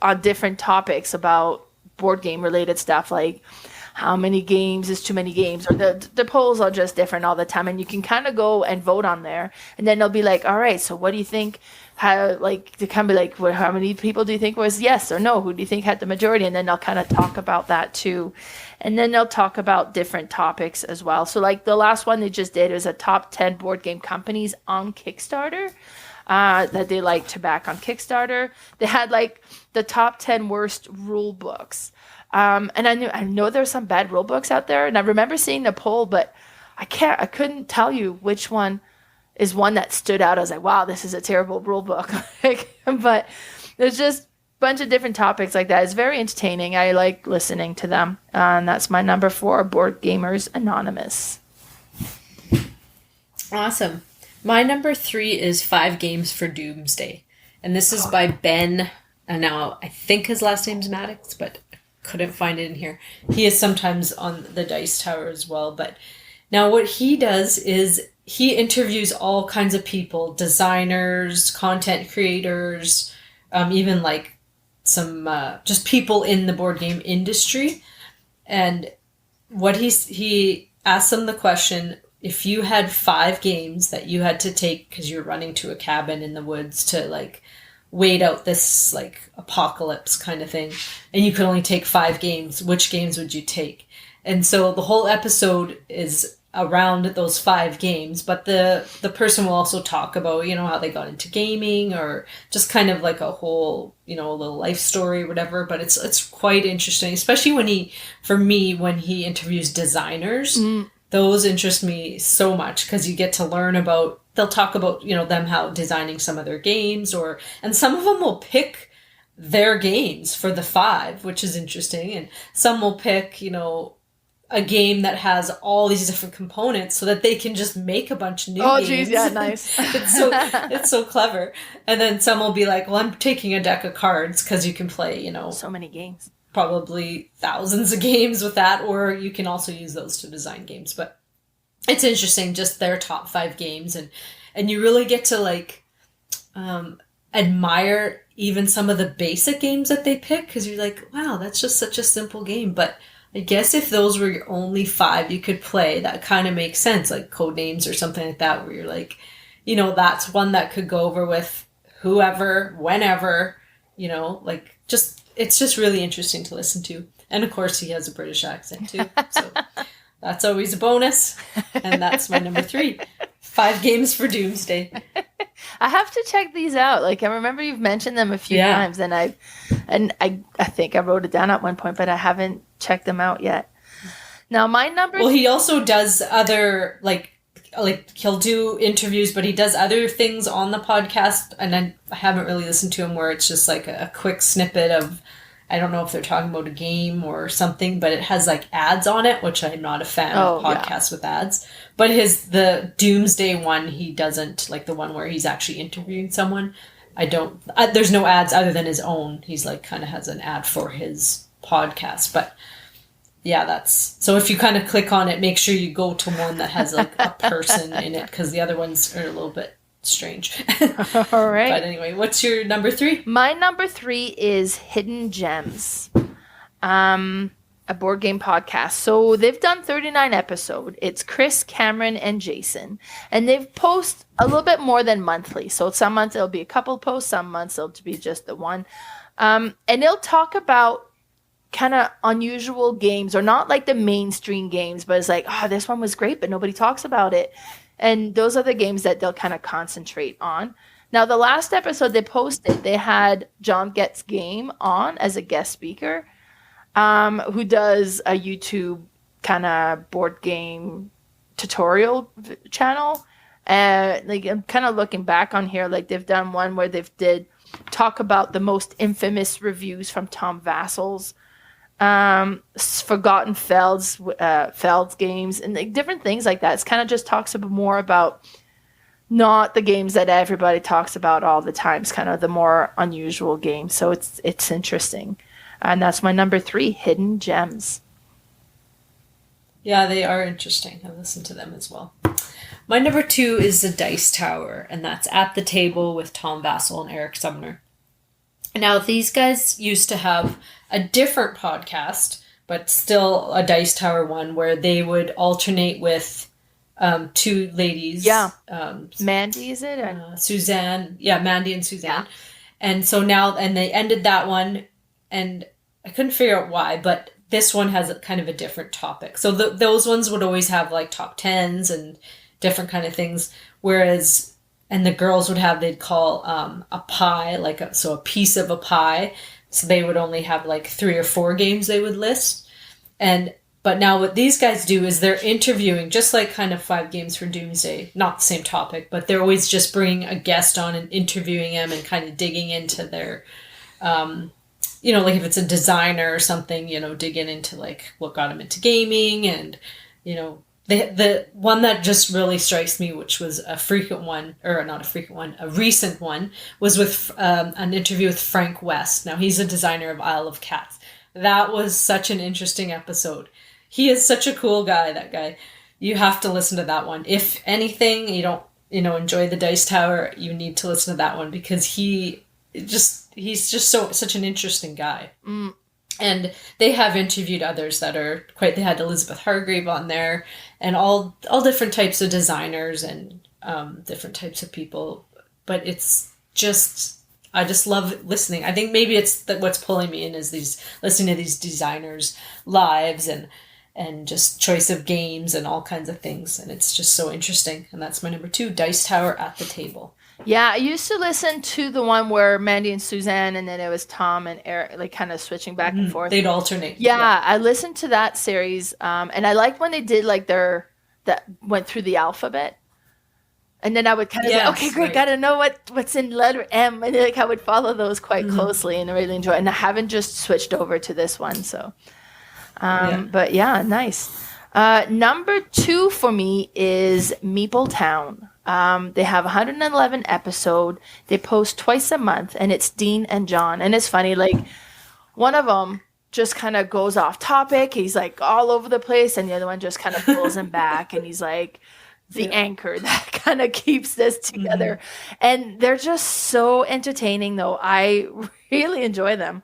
on different topics about board game related stuff, like how many games is too many games, or the polls are just different all the time, and you can kind of go and vote on there, and then they'll be like, all right, so what do you think? How to kind of be how many people do you think was yes or no? Who do you think had the majority? And then they'll kind of talk about that too, and then they'll talk about different topics as well. So the last one they just did was a top 10 board game companies on Kickstarter that they like to back on Kickstarter. They had the top 10 worst rule books. And I know there's some bad rule books out there, and I remember seeing the poll, but I couldn't tell you which one is one that stood out. I was like, wow, this is a terrible rule book. But there's just a bunch of different topics like that. It's very entertaining. I like listening to them. And that's my number 4, Board Gamers Anonymous. Awesome. My number 3 is 5 Games for Doomsday. And this is by Ben. And now I think his last name's Maddox, but couldn't find it in here. He is sometimes on the Dice Tower as well. But now what he does is he interviews all kinds of people, designers, content creators, even some just people in the board game industry. And what he asks them the question, if you had 5 games that you had to take because you're running to a cabin in the woods to wait out this apocalypse kind of thing, and you could only take 5 games, which games would you take? And so the whole episode is around those 5 games, but the person will also talk about, how they got into gaming, or just kind of a whole, a little life story or whatever. But it's quite interesting, especially when he interviews designers. Those interest me so much because you get to learn about, they'll talk about, them how designing some of their games, and some of them will pick their games for the 5, which is interesting. And some will pick, a game that has all these different components so that they can just make a bunch of new games. Oh, geez, yeah, nice. It's so clever. And then some will be like, well, I'm taking a deck of cards because you can play, so many games. Probably thousands of games with that, or you can also use those to design games. But it's interesting, just their top 5 games, and you really get to like admire even some of the basic games that they pick, because you're like, wow, that's just such a simple game. But I guess if those were your only 5 you could play, that kind of makes sense, like Codenames or something like that, where you're like, that's one that could go over with whoever, whenever, like it's just really interesting to listen to. And of course he has a British accent too, so that's always a bonus. And that's my number 3. 5 games for Doomsday. I have to check these out. Like, I remember you've mentioned them a few times, and I think I wrote it down at one point, but I haven't checked them out yet. Now, my number... Well, he also does other, like he'll do interviews, but he does other things on the podcast, and I haven't really listened to him where it's just like a quick snippet of, I don't know if they're talking about a game or something, but it has like ads on it, which I'm not a fan of podcasts with ads. But the Doomsday one, he doesn't, like the one where he's actually interviewing someone. There's no ads other than his own. He's like kind of has an ad for his podcast. But yeah, so if you kind of click on it, make sure you go to one that has like a person in it, because the other ones are a little bit strange. All right. But anyway, what's your number 3? My number 3 is Hidden Gems, a board game podcast. So they've done 39 episodes. It's Chris, Cameron, and Jason. And they've post a little bit more than monthly. So some months it'll be a couple posts, some months it'll be just the one. And they'll talk about kind of unusual games, or not like the mainstream games, but it's like, this one was great, but nobody talks about it. And those are the games that they'll kind of concentrate on. Now, the last episode they posted, they had John Gets Game on as a guest speaker, who does a YouTube kind of board game tutorial channel. Like, I'm kind of looking back on here, like they've done one where they've did talk about the most infamous reviews from Tom Vassel's Forgotten Felds games, and like different things like that. It's kind of just talks more about not the games that everybody talks about all the time. It's kind of the more unusual games. So it's interesting. And that's my number 3, Hidden Gems. Yeah, they are interesting. I listened to them as well. My number 2 is The Dice Tower, and that's At the Table with Tom Vassell and Eric Sumner. Now, these guys used to have a different podcast, but still a Dice Tower one, where they would alternate with 2 ladies. Yeah. Mandy, is it? Suzanne. Yeah, Mandy and Suzanne. Yeah. And so now, and they ended that one, and I couldn't figure out why, but this one has kind of a different topic. So those ones would always have like top 10s and different kind of things, whereas... And the girls they'd call a pie, a piece of a pie. So they would only have like 3 or 4 games they would list. But now what these guys do is they're interviewing, just like kind of 5 games for Doomsday, not the same topic, but they're always just bringing a guest on and interviewing them and kind of digging into their, like if it's a designer or something, digging into like what got them into gaming and, the one that just really strikes me, which was a recent one, was with an interview with Frank West. Now, he's a designer of Isle of Cats. That was such an interesting episode. He is such a cool guy, that guy. You have to listen to that one. If anything, you don't, enjoy the Dice Tower, you need to listen to that one, because he's just such an interesting guy. Mm. And they have interviewed others that are they had Elizabeth Hargrave on there, and all different types of designers and different types of people. But it's just, I just love listening. I think maybe it's what's pulling me in is listening to these designers' lives and just choice of games and all kinds of things. And it's just so interesting. And that's my number 2, Dice Tower At the Table. Yeah, I used to listen to the one where Mandy and Suzanne, and then it was Tom and Eric, like kind of switching back and forth. They'd alternate. Yeah, I listened to that series, and I liked when they did like that went through the alphabet, and then I would kind of say, okay, great, gotta know what's in letter M, and like I would follow those quite closely, and I really enjoy it. And I haven't just switched over to this one, so. But yeah, nice. Number 2 for me is Meepletown. They have 111 episode. They post twice a month, and it's Dean and John. And it's funny, like one of them just kind of goes off topic. He's like all over the place, and the other one just kind of pulls him back, and he's like the anchor that kind of keeps this together. And they're just so entertaining, though. I really enjoy them.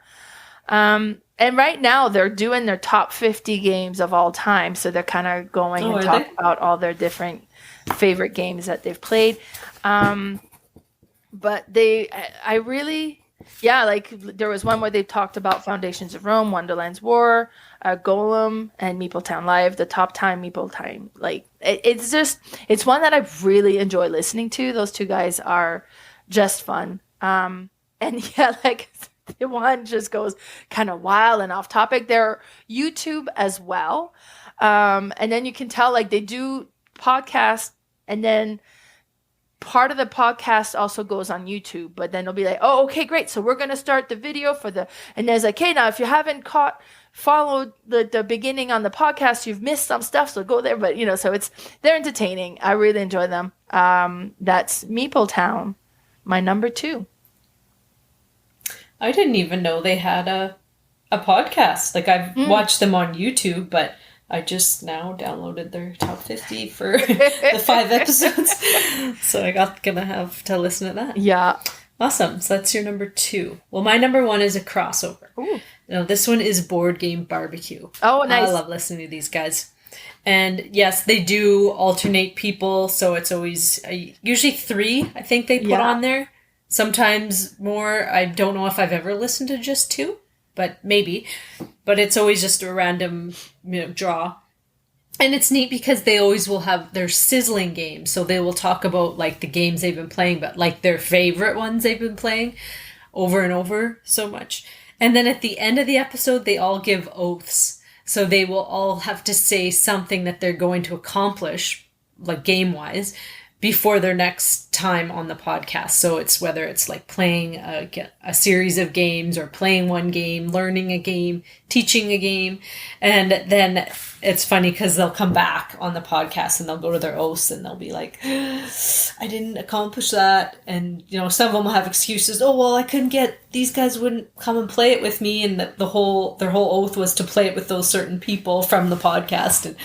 And right now they're doing their top 50 games of all time. So they're kind of going and talking about all their different favorite games that they've played. But I really, like there was one where they talked about Foundations of Rome, Wonderland's War, Golem, and Meepletown Live, the top time Meepletown. Like it's one that I really enjoy listening to. Those two guys are just fun. And like the one just goes kind of wild and off topic. They're YouTube as well. And then you can tell like they do podcasts, and then part of the podcast also goes on YouTube, but then they'll be like, oh, okay, great. So we're going to start the video and there's like, hey, now if you haven't followed the beginning on the podcast, you've missed some stuff. So go there. But so they're entertaining. I really enjoy them. That's Meepletown, my number 2. I didn't even know they had a podcast. Like I've watched them on YouTube, but I just now downloaded their top 50 for the 5 episodes. So gonna have to listen to that. Yeah. Awesome. So that's your number 2. Well, my number 1 is a crossover. Ooh. Now, this one is Boardgame BBQ. Oh, nice. I love listening to these guys. And yes, they do alternate people. So it's always usually 3, I think they put on there. Sometimes more. I don't know if I've ever listened to just 2, but maybe. But it's always just a random draw. And it's neat because they always will have their sizzling games. So they will talk about like the games they've been playing, but like their favorite ones they've been playing over and over so much. And then at the end of the episode, they all give oaths. So they will all have to say something that they're going to accomplish, like game-wise, before their next time on the podcast. So it's whether it's like playing a series of games or playing one game, learning a game, teaching a game. And then it's funny because they'll come back on the podcast and they'll go to their oaths and they'll be like, I didn't accomplish that. And, some of them will have excuses. Oh, well, I couldn't these guys wouldn't come and play it with me. And their whole oath was to play it with those certain people from the podcast. And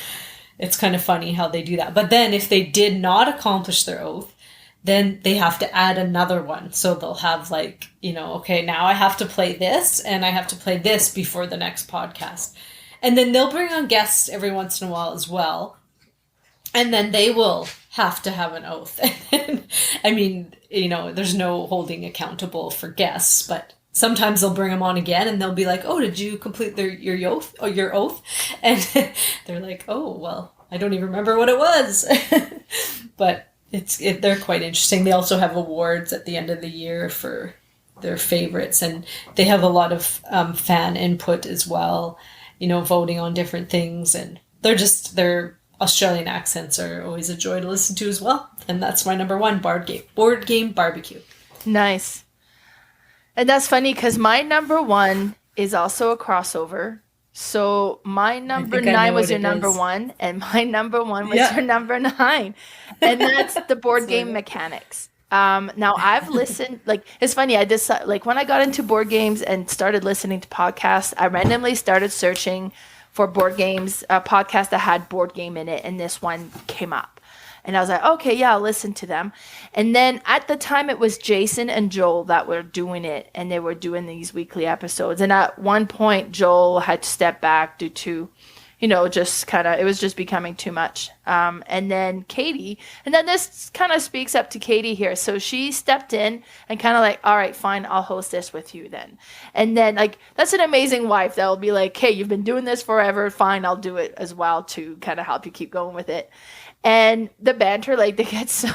it's kind of funny how they do that. But then if they did not accomplish their oath, then they have to add another one. So they'll have like, okay, now I have to play this and I have to play this before the next podcast. And then they'll bring on guests every once in a while as well. And then they will have to have an oath. I mean, there's no holding accountable for guests, but sometimes they'll bring them on again and they'll be like, oh, did you complete your oath? And they're like, oh, well, I don't even remember what it was. But they're quite interesting. They also have awards at the end of the year for their favorites. And they have a lot of fan input as well, voting on different things. And their Australian accents are always a joy to listen to as well. And that's my number 1, Boardgame BBQ. Nice. And that's funny because my number 1 is also a crossover. So my number 9 was your number 1, and my number 1 was your number 9. And that's the board game mechanics. Now I've listened, like, it's funny. I just, like, when I got into board games and started listening to podcasts, I randomly started searching for board games, a podcast that had board game in it. And this one came up. And I was like, okay, yeah, I'll listen to them. And then at the time, it was Jason and Joel that were doing it. And they were doing these weekly episodes. And at one point, Joel had to step back due to, just kind of, it was just becoming too much. And then Katie, and then this kind of speaks up to Katie here. So she stepped in and kind of like, all right, fine, I'll host this with you then. And then, like, that's an amazing wife that will be like, hey, you've been doing this forever. Fine, I'll do it as well to kind of help you keep going with it. And the banter, like, they get so...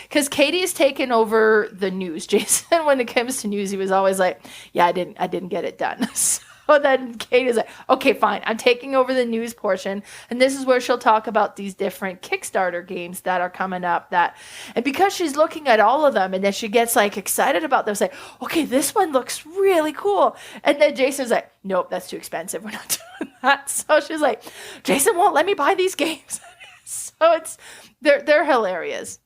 Because Katie's taken over the news. Jason, when it comes to news, he was always like, yeah, I didn't get it done. So So then Kate is like, okay, fine. I'm taking over the news portion. And this is where she'll talk about these different Kickstarter games that are coming up. And because she's looking at all of them, and then she gets like excited about them, say, okay, this one looks really cool. And then Jason's like, nope, that's too expensive. We're not doing that. So she's like, Jason won't let me buy these games. So they're hilarious.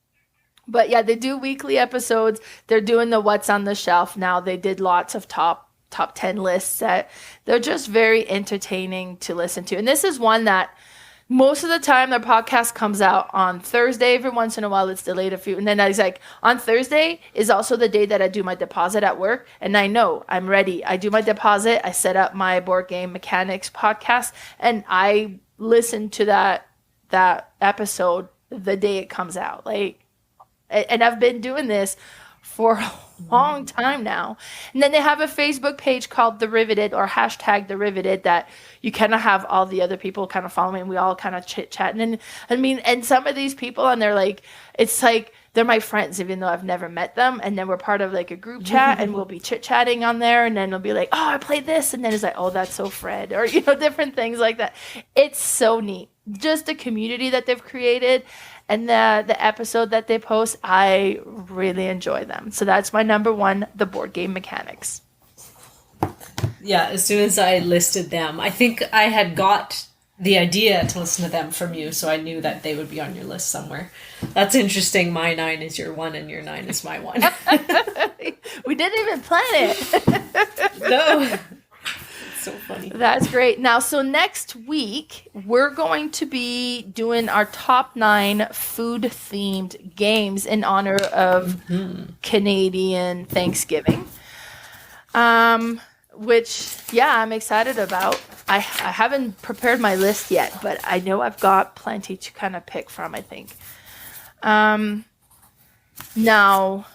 But yeah, they do weekly episodes. They're doing the what's on the shelf now. They did lots of top 10 lists that they're just very entertaining to listen to. And this is one that most of the time their podcast comes out on Thursday. Every once in a while it's delayed a few. And then I was like, on Thursday is also the day that I do my deposit at work. And I know I'm ready. I do my deposit. I set up my board game mechanics podcast and I listen to that episode the day it comes out. And I've been doing this for a long time now. And then they have a Facebook page called The Riveted or hashtag The Riveted that you kind of have all the other people kind of following. We all kind of chit-chatting. And I mean, and some of these people, and they're like, it's like, they're my friends, even though I've never met them. And then we're part of like a group chat and we'll be chit-chatting on there. And then they'll be like, oh, I played this. And then it's like, oh, that's so Fred. Or, different things like that. It's so neat. Just the community that they've created. And the episode that they post, I really enjoy them. So that's my number one, the board game mechanics. Yeah, as soon as I listed them, I think I had got the idea to listen to them from you, so I knew that they would be on your list somewhere. That's interesting. My 9 is your 1 and your 9 is my 1. We didn't even plan it. No. So funny. That's great. Now, so next week, we're going to be doing our top 9 food-themed games in honor of Canadian Thanksgiving. Which, yeah, I'm excited about. I haven't prepared my list yet, but I know I've got plenty to kind of pick from, I think. Now...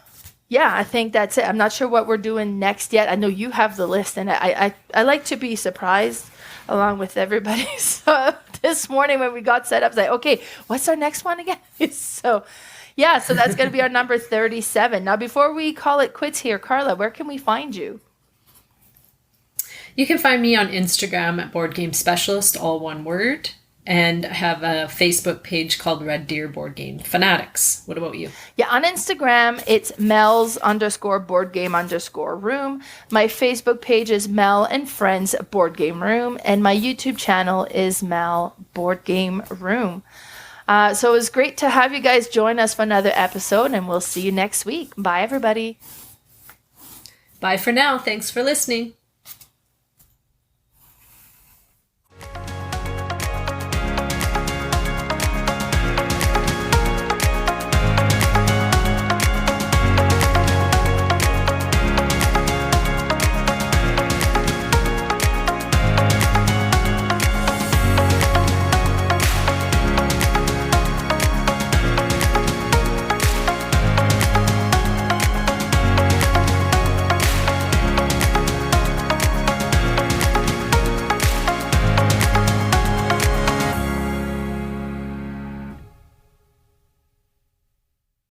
yeah, I think that's it. I'm not sure what we're doing next yet. I know you have the list, and I like to be surprised along with everybody. So this morning when we got set up, I was like, okay, what's our next one again? So that's going to be our number 37. Now, before we call it quits here, Carla, where can we find you? You can find me on Instagram at Board Game Specialist, all one word. And I have a Facebook page called Red Deer Board Game Fanatics. What about you? Yeah, on Instagram, it's Mel's_boardgame_room. My Facebook page is Mel and Friends Board Game Room. And my YouTube channel is Mel Board Game Room. So it was great to have you guys join us for another episode. And we'll see you next week. Bye, everybody. Bye for now. Thanks for listening.